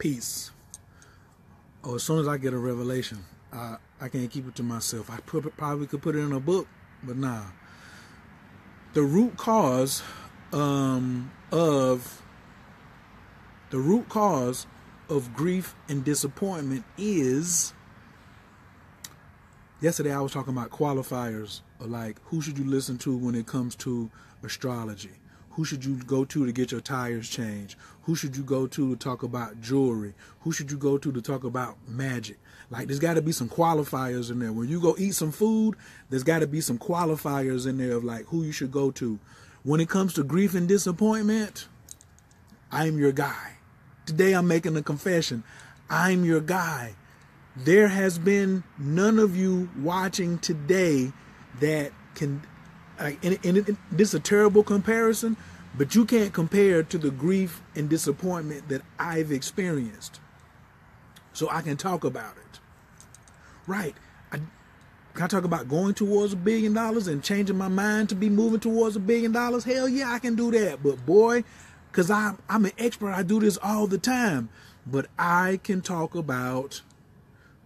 Peace. Oh, as soon as I get a revelation, I can't keep it to myself. I probably could put it in a book, but nah. The root cause of grief and disappointment is, yesterday I was talking about qualifiers, or like who should you listen to when it comes to astrology? Who should you go to get your tires changed? Who should you go to talk about jewelry? Who should you go to talk about magic? Like, there's got to be some qualifiers in there. When you go eat some food, there's got to be some qualifiers in there of like who you should go to. When it comes to grief and disappointment, I'm your guy. Today I'm making a confession. I'm your guy. There has been none of you watching today that can, this is a terrible comparison, but you can't compare to the grief and disappointment that I've experienced. So I can talk about it. Right. Can I talk about going towards $1 billion and changing my mind to be moving towards $1 billion? Hell yeah, I can do that. But boy, because I'm an expert, I do this all the time. But I can talk about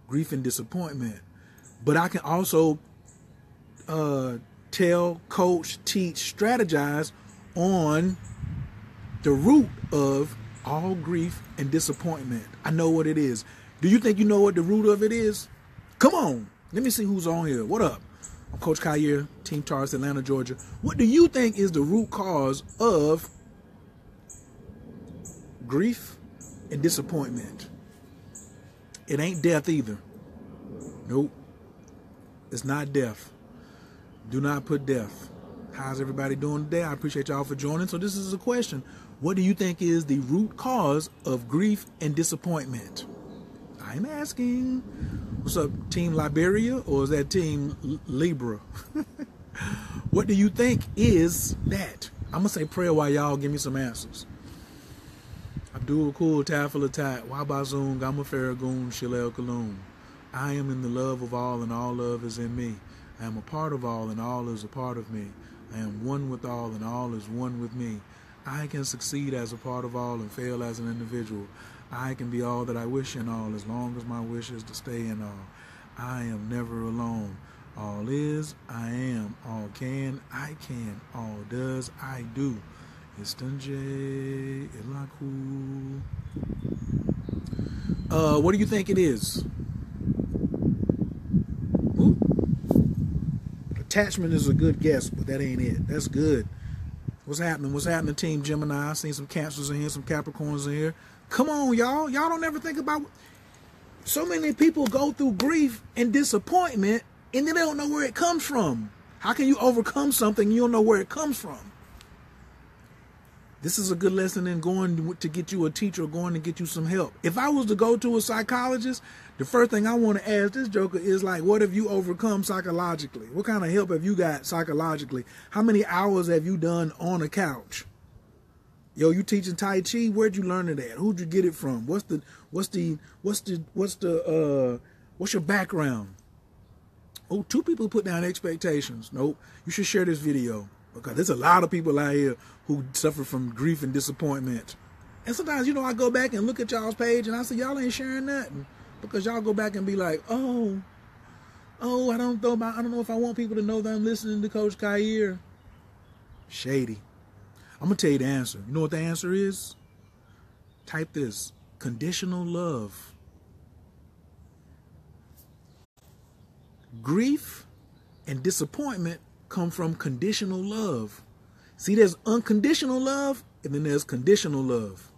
grief and disappointment. But I can also tell, coach, teach, strategize on the root of all grief and disappointment. I know what it is. Do you think you know what the root of it is? Come on. Let me see who's on here. What up? I'm Coach Khayr, Team Taurus, Atlanta, Georgia. What do you think is the root cause of grief and disappointment? It ain't death either. Nope. It's not death. Do not put death. How's everybody doing today? I appreciate y'all for joining. So this is a question. What do you think is the root cause of grief and disappointment? I'm asking. What's up, Team Liberia, or is that Team Libra? What do you think is that? I'm going to say prayer while y'all give me some answers. Abdul Kul Tafel Atat, Wabazun, Gama Farragoon, Shilel Kaloon. I am in the love of all, and all love is in me. I am a part of all, and all is a part of me. I am one with all, and all is one with me. I can succeed as a part of all and fail as an individual. I can be all that I wish in all, as long as my wish is to stay in all. I am never alone. All is, I am. All can, I can. All does, I do. Istunje Ilaku. What do you think it is? Ooh. Attachment is a good guess, but that ain't it. That's good. What's happening? What's happening, Team Gemini? I seen some Cancers in here, some Capricorns in here. Come on, y'all. Y'all don't ever think about... So many people go through grief and disappointment, and then they don't know where it comes from. How can you overcome something you don't know where it comes from? This is a good lesson in going to get you a teacher or going to get you some help. If I was to go to a psychologist, the first thing I want to ask this joker is like, what have you overcome psychologically? What kind of help have you got psychologically? How many hours have you done on a couch? Yo, you teaching Tai Chi? Where'd you learn it at? Who'd you get it from? What's your background? Oh, 2 people put down expectations. Nope. You should share this video, because there's a lot of people out here who suffer from grief and disappointment. And sometimes, I go back and look at y'all's page and I say, y'all ain't sharing nothing, because y'all go back and be like, oh, I don't know if I want people to know that I'm listening to Coach Khayr. Shady. I'm going to tell you the answer. You know what the answer is? Type this: conditional love. Grief and disappointment come from conditional love. See, there's unconditional love, and then there's conditional love.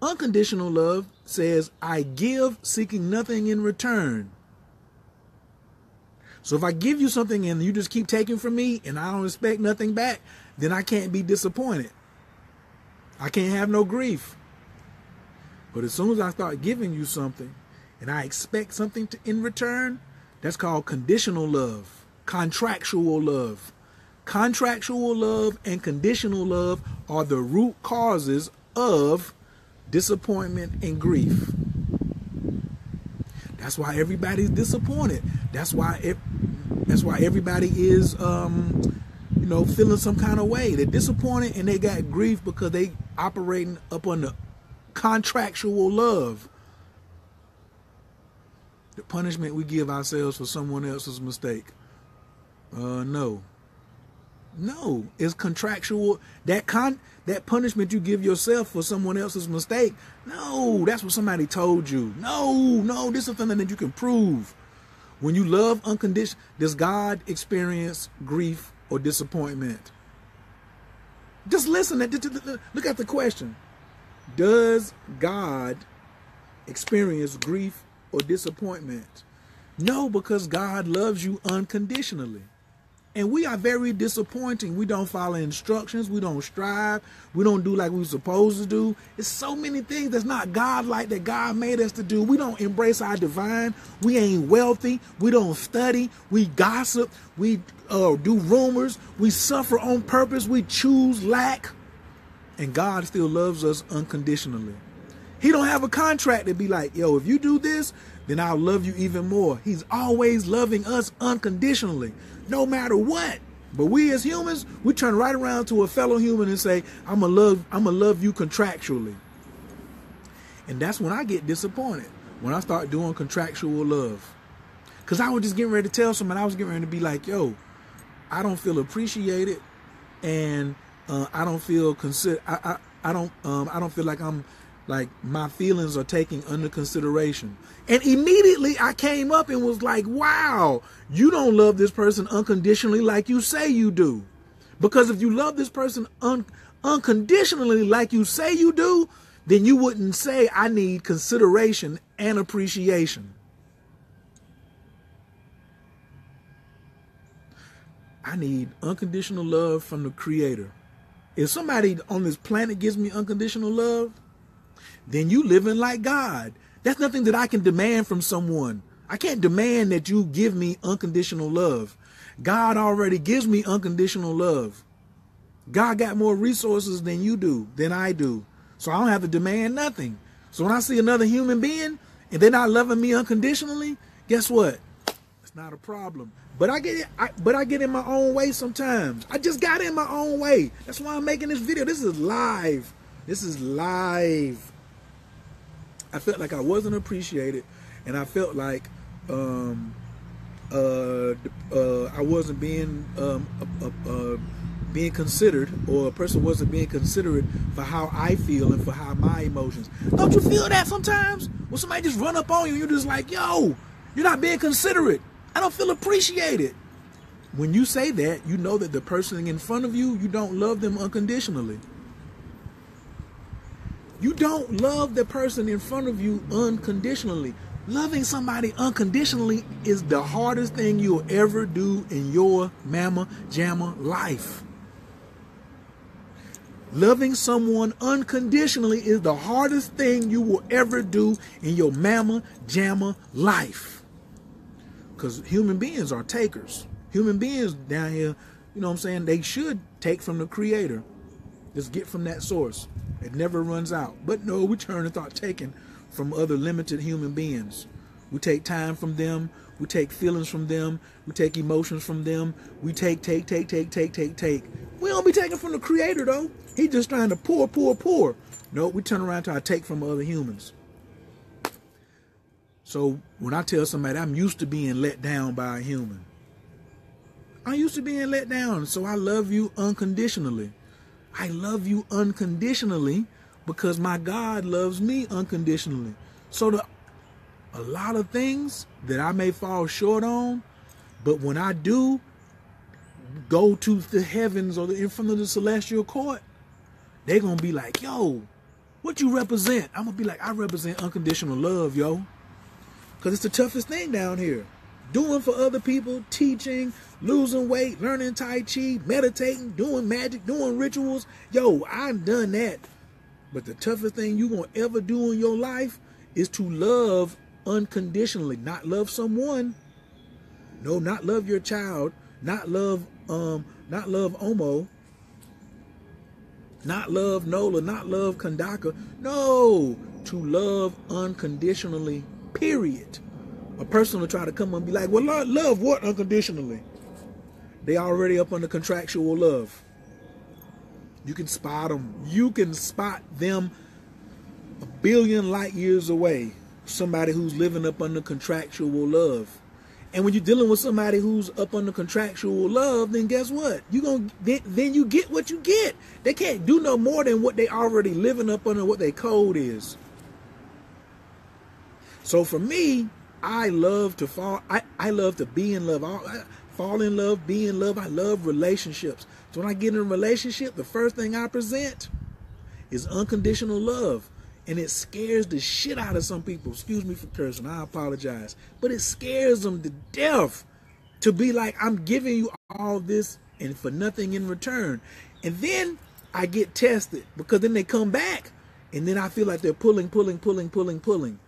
Unconditional love says, I give seeking nothing in return. So if I give you something and you just keep taking from me and I don't expect nothing back, then I can't be disappointed. I can't have no grief. But as soon as I start giving you something and I expect something in return, that's called conditional love, contractual love. Contractual love and conditional love are the root causes of disappointment and grief. That's why everybody's disappointed. That's why everybody is feeling some kind of way. They're disappointed and they got grief because they operating up on the contractual love. The punishment we give ourselves for someone else's mistake. No. No, it's contractual. That punishment you give yourself for someone else's mistake. No, that's what somebody told you. No, this is something that you can prove. When you love unconditionally, does God experience grief or disappointment? Just listen. Look at the question. Does God experience grief or disappointment? No, because God loves you unconditionally. And we are very disappointing. We don't follow instructions. We don't strive. We don't do like we're supposed to do. It's so many things that's not God-like that God made us to do. We don't embrace our divine. We ain't wealthy. We don't study. We gossip. We do rumors. We suffer on purpose. We choose lack. And God still loves us unconditionally. He don't have a contract to be like, yo, if you do this, then I'll love you even more. He's always loving us unconditionally, no matter what. But we as humans, we turn right around to a fellow human and say, I'm gonna love you contractually. And that's when I get disappointed, when I start doing contractual love. Because I was just getting ready to tell someone, I was getting ready to be like, yo, I don't feel appreciated, and I don't feel I don't feel like I'm like my feelings are taken under consideration. And immediately I came up and was like, wow, you don't love this person unconditionally like you say you do. Because if you love this person unconditionally like you say you do, then you wouldn't say I need consideration and appreciation. I need unconditional love from the Creator. If somebody on this planet gives me unconditional love, then you living like God. That's nothing that I can demand from someone. I can't demand that you give me unconditional love. God already gives me unconditional love. God got more resources than you do, than I do. So I don't have to demand nothing. So when I see another human being and they're not loving me unconditionally, guess what? It's not a problem. But I get in my own way sometimes. I just got in my own way. That's why I'm making this video. This is live. This is live. I felt like I wasn't appreciated, and I felt like I wasn't being considered, or a person wasn't being considerate for how I feel and for how my emotions. Don't you feel that sometimes? When somebody just run up on you, you're just like, yo, you're not being considerate. I don't feel appreciated. When you say that, you know that the person in front of you, you don't love them unconditionally. You don't love the person in front of you unconditionally. Loving somebody unconditionally is the hardest thing you'll ever do in your mamma jamma life. Loving someone unconditionally is the hardest thing you will ever do in your mamma jamma life. Because human beings are takers. Human beings down here, you know what I'm saying, they should take from the Creator. Just get from that source. It never runs out. But no, we turn and start taking from other limited human beings. We take time from them. We take feelings from them. We take emotions from them. We take. We don't be taking from the Creator, though. He's just trying to pour. No, we turn around to take from other humans. So when I tell somebody I'm used to being let down by a human, I'm used to being let down, so I love you unconditionally. I love you unconditionally because my God loves me unconditionally. So a lot of things that I may fall short on, but when I do go to the heavens or in front of the celestial court, they're going to be like, yo, what you represent? I'm going to be like, I represent unconditional love, yo. Because it's the toughest thing down here. Doing for other people, teaching, losing weight, learning Tai Chi, meditating, doing magic, doing rituals. Yo, I've done that. But the toughest thing you're going to ever do in your life is to love unconditionally. Not love someone. No, not love your child. Not love Omo. Not love Nola. Not love Kandaka. No, to love unconditionally, period. A person will try to come and be like, well, love what unconditionally? They already up under contractual love. You can spot them. You can spot them a billion light years away. somebody who's living up under contractual love. And when you're dealing with somebody who's up under contractual love, then guess what? Then you get what you get. They can't do no more than what they already living up under, what their code is. So for me, I love to fall. I love to be in love. I fall in love, be in love. I love relationships. So when I get in a relationship, the first thing I present is unconditional love. And it scares the shit out of some people. Excuse me for cursing. I apologize. But it scares them to death to be like, I'm giving you all this and for nothing in return. And then I get tested because then they come back and then I feel like they're pulling. They're pulling.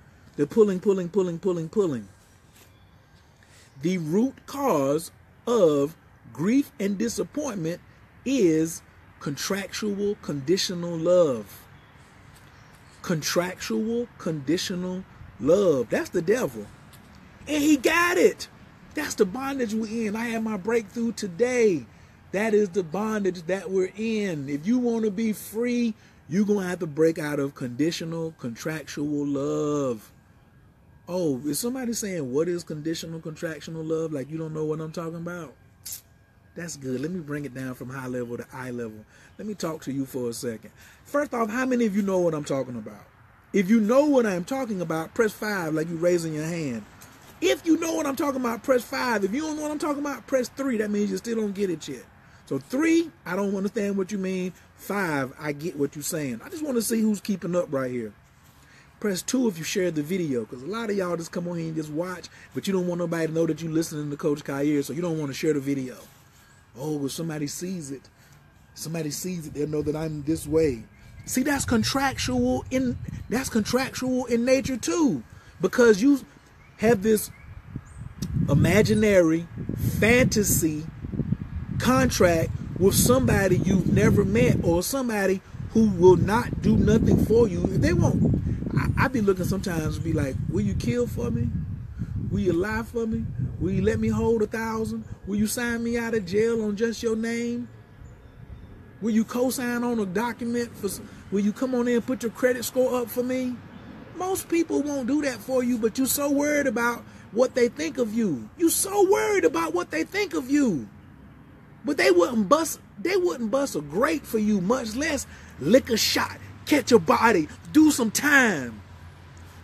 The root cause of grief and disappointment is contractual conditional love. Contractual conditional love. That's the devil. And he got it. That's the bondage we're in. I had my breakthrough today. That is the bondage that we're in. If you want to be free, you're going to have to break out of conditional contractual love. Oh, is somebody saying, what is conditional contractual love? Like you don't know what I'm talking about? That's good. Let me bring it down from high level to eye level. Let me talk to you for a second. First off, how many of you know what I'm talking about? If you know what I'm talking about, press 5 like you're raising your hand. If you know what I'm talking about, press 5. If you don't know what I'm talking about, press 3. That means you still don't get it yet. So 3, I don't understand what you mean. 5, I get what you're saying. I just want to see who's keeping up right here. Press 2 if you shared the video, because a lot of y'all just come on here and just watch, but you don't want nobody to know that you're listening to Coach Khayr, so you don't want to share the video. Oh, if somebody sees it, they'll know that I'm this way. See, that's contractual in nature too, because you have this imaginary fantasy contract with somebody you've never met or somebody who will not do nothing for you. If they won't, I be looking sometimes and be like, will you kill for me? Will you lie for me? Will you let me hold 1,000? Will you sign me out of jail on just your name? Will you co-sign on a document? Will you come on in and put your credit score up for me? Most people won't do that for you, but you're so worried about what they think of you. You're so worried about what they think of you. But they wouldn't bust a grape for you, much less lick a shot, catch a body, do some time,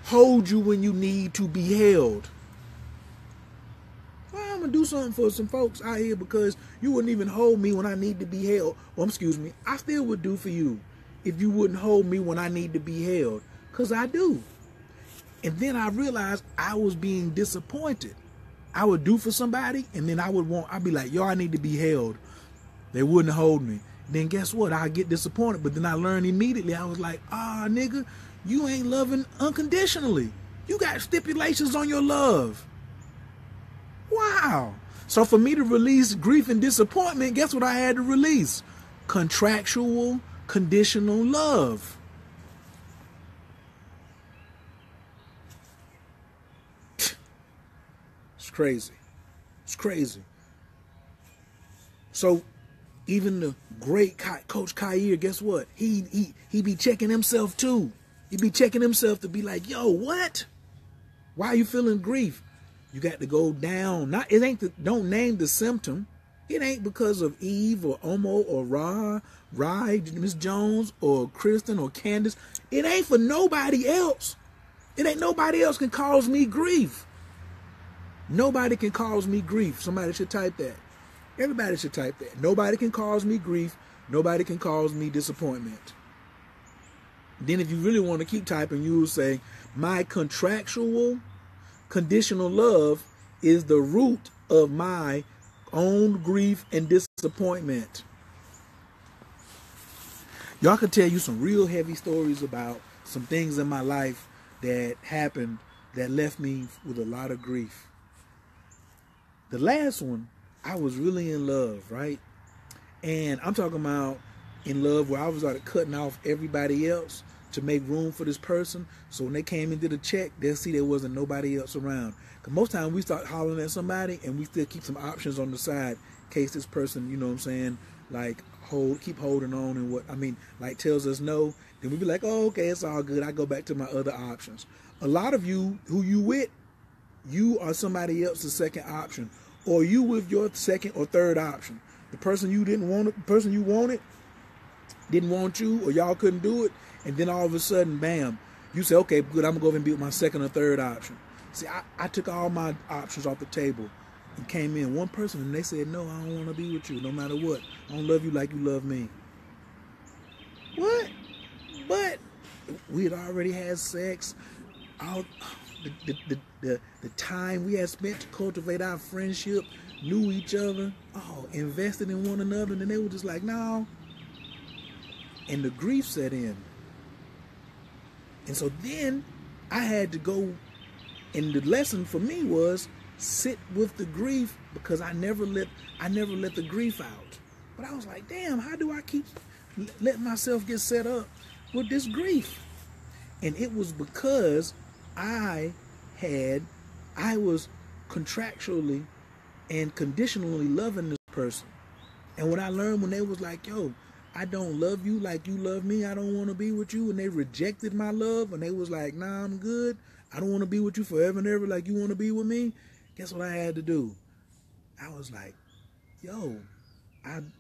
hold you when you need to be held. Well, I'm going to do something for some folks out here because you wouldn't even hold me when I need to be held. Well, excuse me, I still would do for you if you wouldn't hold me when I need to be held, because I do. And then I realized I was being disappointed. I would do for somebody, and then I'd be like, yo, I need to be held. They wouldn't hold me. Then guess what? I get disappointed, but then I learned immediately. I was like, nigga, you ain't loving unconditionally. You got stipulations on your love. Wow. So for me to release grief and disappointment, guess what I had to release? Contractual, conditional love. It's crazy. It's crazy. So even the great Coach Khayr, guess what? He be checking himself too. He be checking himself to be like, yo, what? Why are you feeling grief? You got to go down. Don't name the symptom. It ain't because of Eve or Omo or Rye, Miss Jones or Kristen or Candace. It ain't for nobody else. It ain't nobody else can cause me grief. Nobody can cause me grief. Somebody should type that. Everybody should type that. Nobody can cause me grief. Nobody can cause me disappointment. Then if you really want to keep typing, you will say, my contractual conditional love is the root of my own grief and disappointment. Y'all can tell you some real heavy stories about some things in my life that happened that left me with a lot of grief. The last one, I was really in love, right? And I'm talking about in love where I was like cutting off everybody else to make room for this person. So when they came and did a check, they'll see there wasn't nobody else around. Because most times we start hollering at somebody and we still keep some options on the side in case this person, you know what I'm saying, like keep holding on and like tells us no. Then we be like, oh, okay, it's all good. I go back to my other options. A lot of you, who you with, you are somebody else's second option, or you with your second or third option. The person you didn't want, the person you wanted, didn't want you, or y'all couldn't do it, and then all of a sudden, bam, you say, okay, good, I'm gonna go over and be with my second or third option. See, I took all my options off the table and came in one person, and they said, no, I don't want to be with you, no matter what. I don't love you like you love me. What? But we had already had sex. All the time we had spent to cultivate our friendship, knew each other, invested in one another, and then they were just like, no. And the grief set in. And so then I had to go, and the lesson for me was sit with the grief, because I never let the grief out. But I was like, damn, how do I keep letting myself get set up with this grief? And it was because I was contractually and conditionally loving this person. And when I learned, when they was like, yo, I don't love you like you love me, I don't want to be with you, and they rejected my love, and they was like, nah, I'm good, I don't want to be with you forever and ever like you want to be with me, guess what I had to do? I was like, yo,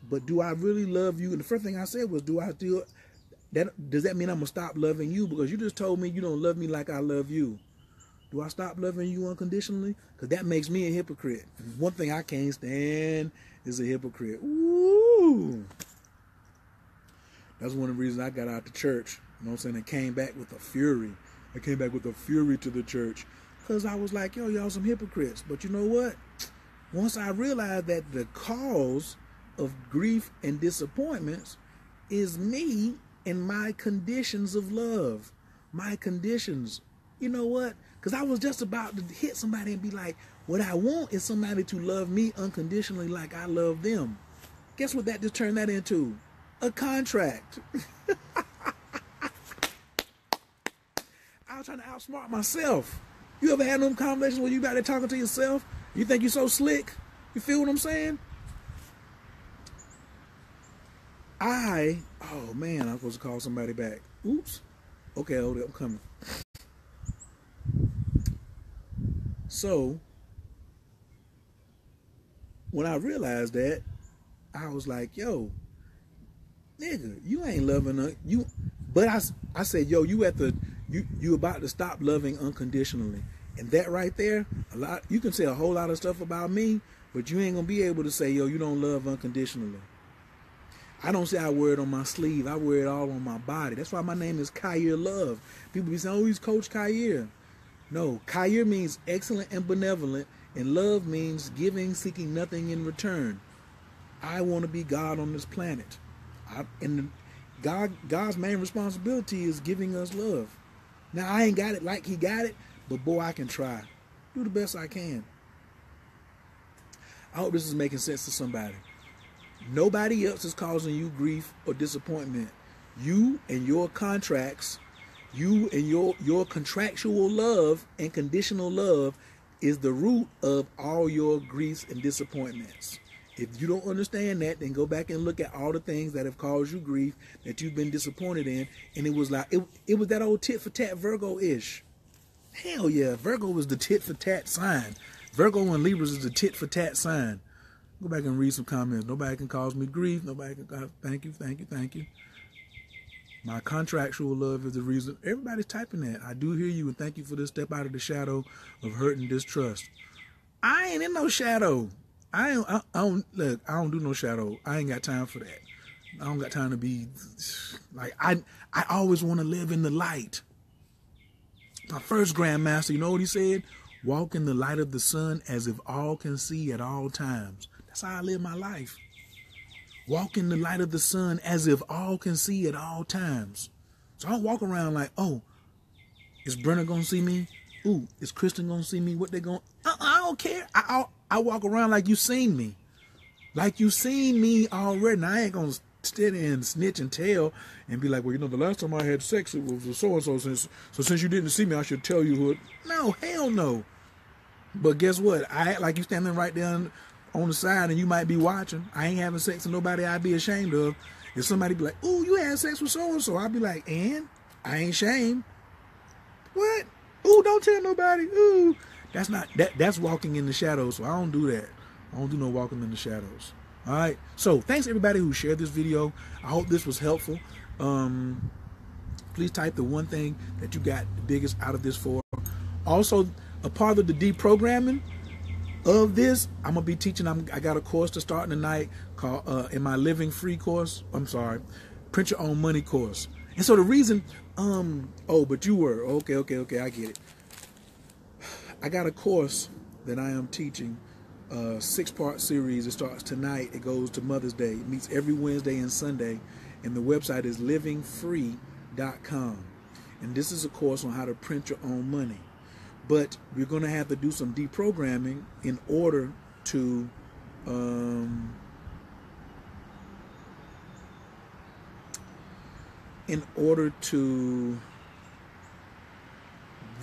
but do I really love you? And the first thing I said was, does that mean I'm going to stop loving you? Because you just told me you don't love me like I love you. Do I stop loving you unconditionally? Because that makes me a hypocrite. And one thing I can't stand is a hypocrite. Ooh. That's one of the reasons I got out the church. You know what I'm saying? And came back with a fury. I came back with a fury to the church. Because I was like, yo, y'all some hypocrites. But you know what? Once I realized that the cause of grief and disappointments is me and my conditions of love. My conditions. You know what? Because I was just about to hit somebody and be like, what I want is somebody to love me unconditionally like I love them. Guess what that just turned that into? A contract. I was trying to outsmart myself. You ever had them conversations where you got there talking to yourself? You think you're so slick? You feel what I'm saying? Oh man, I'm supposed to call somebody back. Oops. Okay, hold it, I'm coming. So, when I realized that, I was like, yo, nigga, you ain't loving her. But I said, yo, you about to stop loving unconditionally. And that right there, you can say a whole lot of stuff about me, but you ain't gonna be able to say, yo, you don't love unconditionally. I don't say I wear it on my sleeve. I wear it all on my body. That's why my name is Khayr Love. People be saying, oh, he's Coach Khayr. No, Khayr means excellent and benevolent, and love means giving, seeking nothing in return. I want to be God on this planet. God's main responsibility is giving us love. Now, I ain't got it like he got it, but boy, I can try. Do the best I can. I hope this is making sense to somebody. Nobody else is causing you grief or disappointment. You and your contracts, you and your contractual love and conditional love is the root of all your griefs and disappointments. If you don't understand that, then go back and look at all the things that have caused you grief, that you've been disappointed in. And it was like, it was that old tit for tat Virgo-ish. Hell yeah, Virgo was the tit for tat sign. Virgo and Libras is the tit for tat sign. Go back and read some comments. Nobody can cause me grief. Nobody can. Thank you. My contractual love is the reason. Everybody's typing that. I do hear you, and thank you for this step out of the shadow of hurt and distrust. I ain't in no shadow. I don't do no shadow. I ain't got time for that. I don't got time to be like, I always want to live in the light. My first grandmaster, you know what he said? Walk in the light of the sun as if all can see at all times. That's how I live my life. Walk in the light of the sun as if all can see at all times. So I don't walk around like, oh, is Brenna gonna see me? Ooh, is Kristen gonna see me? What they gonna? I don't care. I walk around like you seen me, like you seen me already. And I ain't gonna sit and snitch and tell and be like, well, you know, the last time I had sex it was so and so. Since you didn't see me, I should tell you who. No, hell no. But guess what? I act like you standing right there on the side and you might be watching. I ain't having sex with nobody I'd be ashamed of. If somebody be like, ooh, you had sex with so-and-so, I'll be like, and? I ain't shamed. What? Ooh, don't tell nobody. Ooh. That's walking in the shadows, so I don't do that. I don't do no walking in the shadows. All right. So thanks everybody who shared this video. I hope this was helpful. Please type the one thing that you got the biggest out of this for. Also, a part of the deprogramming of this, I'm gonna be teaching. I got a course to start tonight called in my Living Free course. I'm sorry, Print Your Own Money course. And so the reason, oh, but you were okay. I get it. I got a course that I am teaching, 6-part series. It starts tonight. It goes to Mother's Day. It meets every Wednesday and Sunday, and the website is livingfree.com. And this is a course on how to print your own money. But we're going to have to do some deprogramming in order to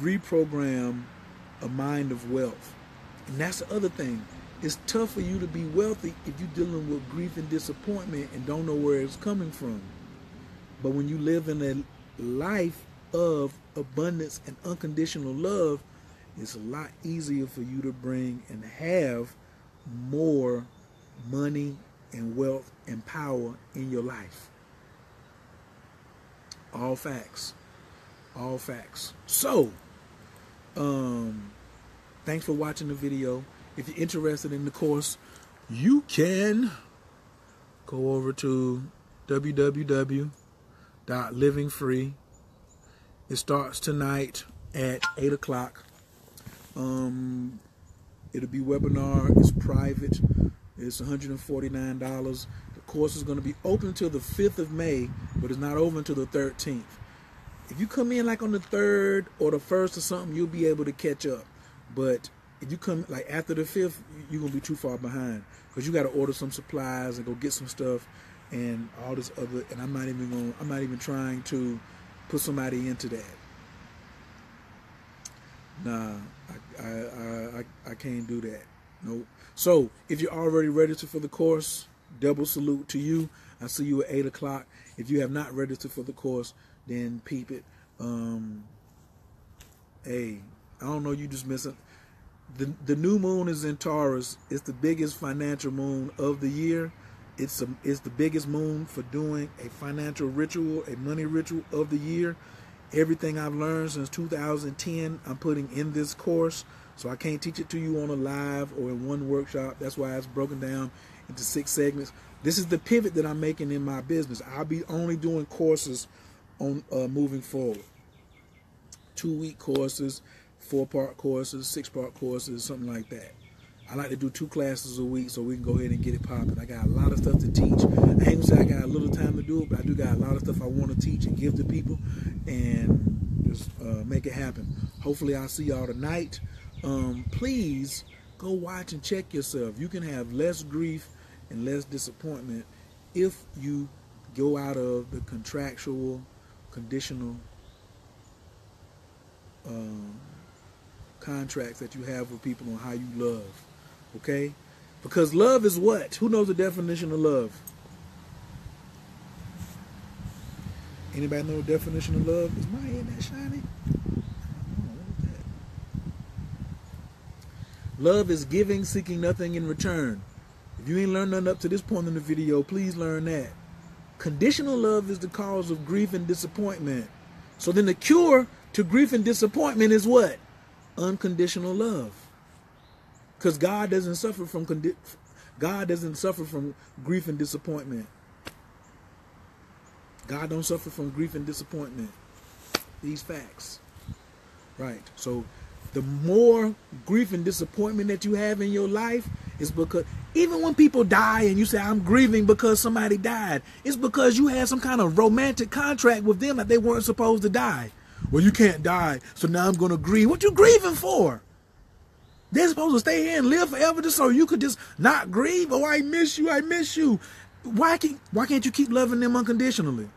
reprogram a mind of wealth. And that's the other thing. It's tough for you to be wealthy if you're dealing with grief and disappointment and don't know where it's coming from. But when you live in a life of abundance and unconditional love, it's a lot easier for you to bring and have more money and wealth and power in your life. All facts. All facts. So, thanks for watching the video. If you're interested in the course, you can go over to www.livingfree. It starts tonight at 8 o'clock. It'll be webinar. It's private. It's $149. The course is going to be open till the 5th of May, but it's not over until the 13th. If you come in like on the 3rd or the 1st or something, you'll be able to catch up. But if you come like after the 5th, you're going to be too far behind because you got to order some supplies and go get some stuff and all this other. And I'm not even trying to put somebody into that. Nah, I can't do that. Nope. So if you're already registered for the course, double salute to you. I'll see you at 8 o'clock. If you have not registered for the course, then peep it. Hey, I don't know, you just missing. The new moon is in Taurus. It's the biggest financial moon of the year. It's the biggest moon for doing a financial ritual, a money ritual of the year. Everything I've learned since 2010, I'm putting in this course. So I can't teach it to you on a live or in one workshop. That's why it's broken down into 6 segments. This is the pivot that I'm making in my business. I'll be only doing courses on moving forward. 2-week courses, 4-part courses, 6-part courses, something like that. I like to do 2 classes a week so we can go ahead and get it popping. I got a lot of stuff to teach. I ain't gonna say I got a little time to do it, but I do got a lot of stuff I want to teach and give to people and just make it happen. Hopefully I'll see y'all tonight. Please go watch and check yourself. You can have less grief and less disappointment if you go out of the contractual, conditional contracts that you have with people on how you love. Okay? Because love is what? Who knows the definition of love? Anybody know the definition of love? Is my head that shiny? Love is giving, seeking nothing in return. If you ain't learned nothing up to this point in the video, please learn that. Conditional love is the cause of grief and disappointment. So then the cure to grief and disappointment is what? Unconditional love. Because God doesn't suffer from grief and disappointment. God don't suffer from grief and disappointment. These facts. Right. So the more grief and disappointment that you have in your life is because even when people die and you say, I'm grieving because somebody died, it's because you had some kind of romantic contract with them that they weren't supposed to die. Well, you can't die, so now I'm going to grieve. What you grieving for? They're supposed to stay here and live forever just so you could just not grieve. Oh, I miss you. I miss you. Why can't you keep loving them unconditionally?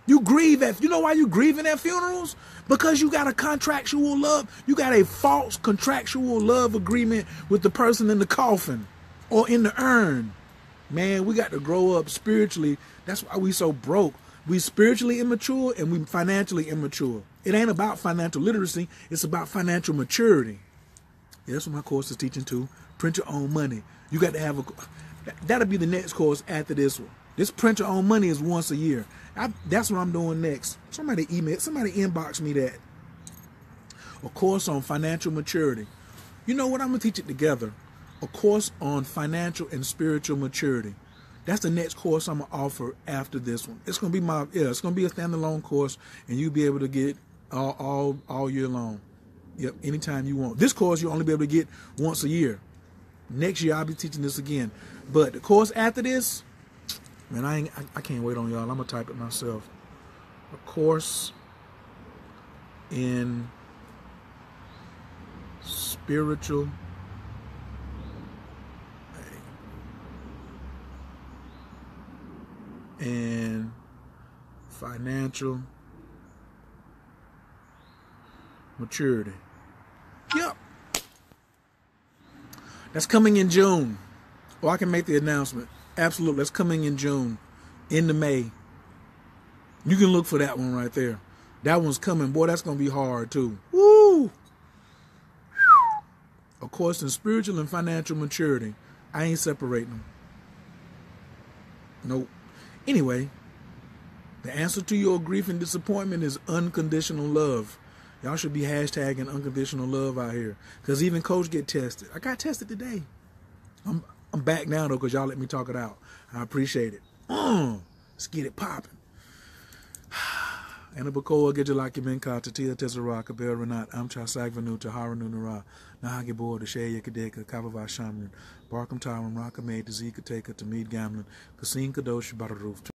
You grieve you know why you grieving at funerals? Because you got a contractual love. You got a false contractual love agreement with the person in the coffin or in the urn. Man, we got to grow up spiritually. That's why we so broke. We spiritually immature and we financially immature. It ain't about financial literacy. It's about financial maturity. Yeah, that's what my course is teaching too. Print your own money. You got to have a... That'll be the next course after this one. This print your own money is once a year. That's what I'm doing next. Somebody inbox me that. A course on financial maturity. You know what? I'm going to teach it together. A course on financial and spiritual maturity. That's the next course I'm going to offer after this one. It's going to be it's going to be a standalone course, and you'll be able to get all year long. Yep, anytime you want. This course you'll only be able to get once a year. Next year I'll be teaching this again. But the course after this, man, I can't wait on y'all. I'm going to type it myself. A course in spiritual and financial maturity. Yep. That's coming in June. Oh, I can make the announcement. Absolutely. That's coming in June. Into May. You can look for that one right there. That one's coming. Boy, that's going to be hard too. Woo! Of course, in spiritual and financial maturity, I ain't separating them. Nope. Anyway, the answer to your grief and disappointment is unconditional love. Y'all should be hashtagging unconditional love out here. Because even Coach get tested. I got tested today. I'm back now, though, because y'all let me talk it out. I appreciate it. Let's get it popping. Anabakoa Gejalaki Minka Tatia Tezara Kabel Renat Amcha Sagvanu Tahara Nunara Nahagi Boa the Shea Yakadeka Kavava Shamran Barkham Taran Raka Made Zika Taka Tamid Gamlin Kasin Kadosh Badaruf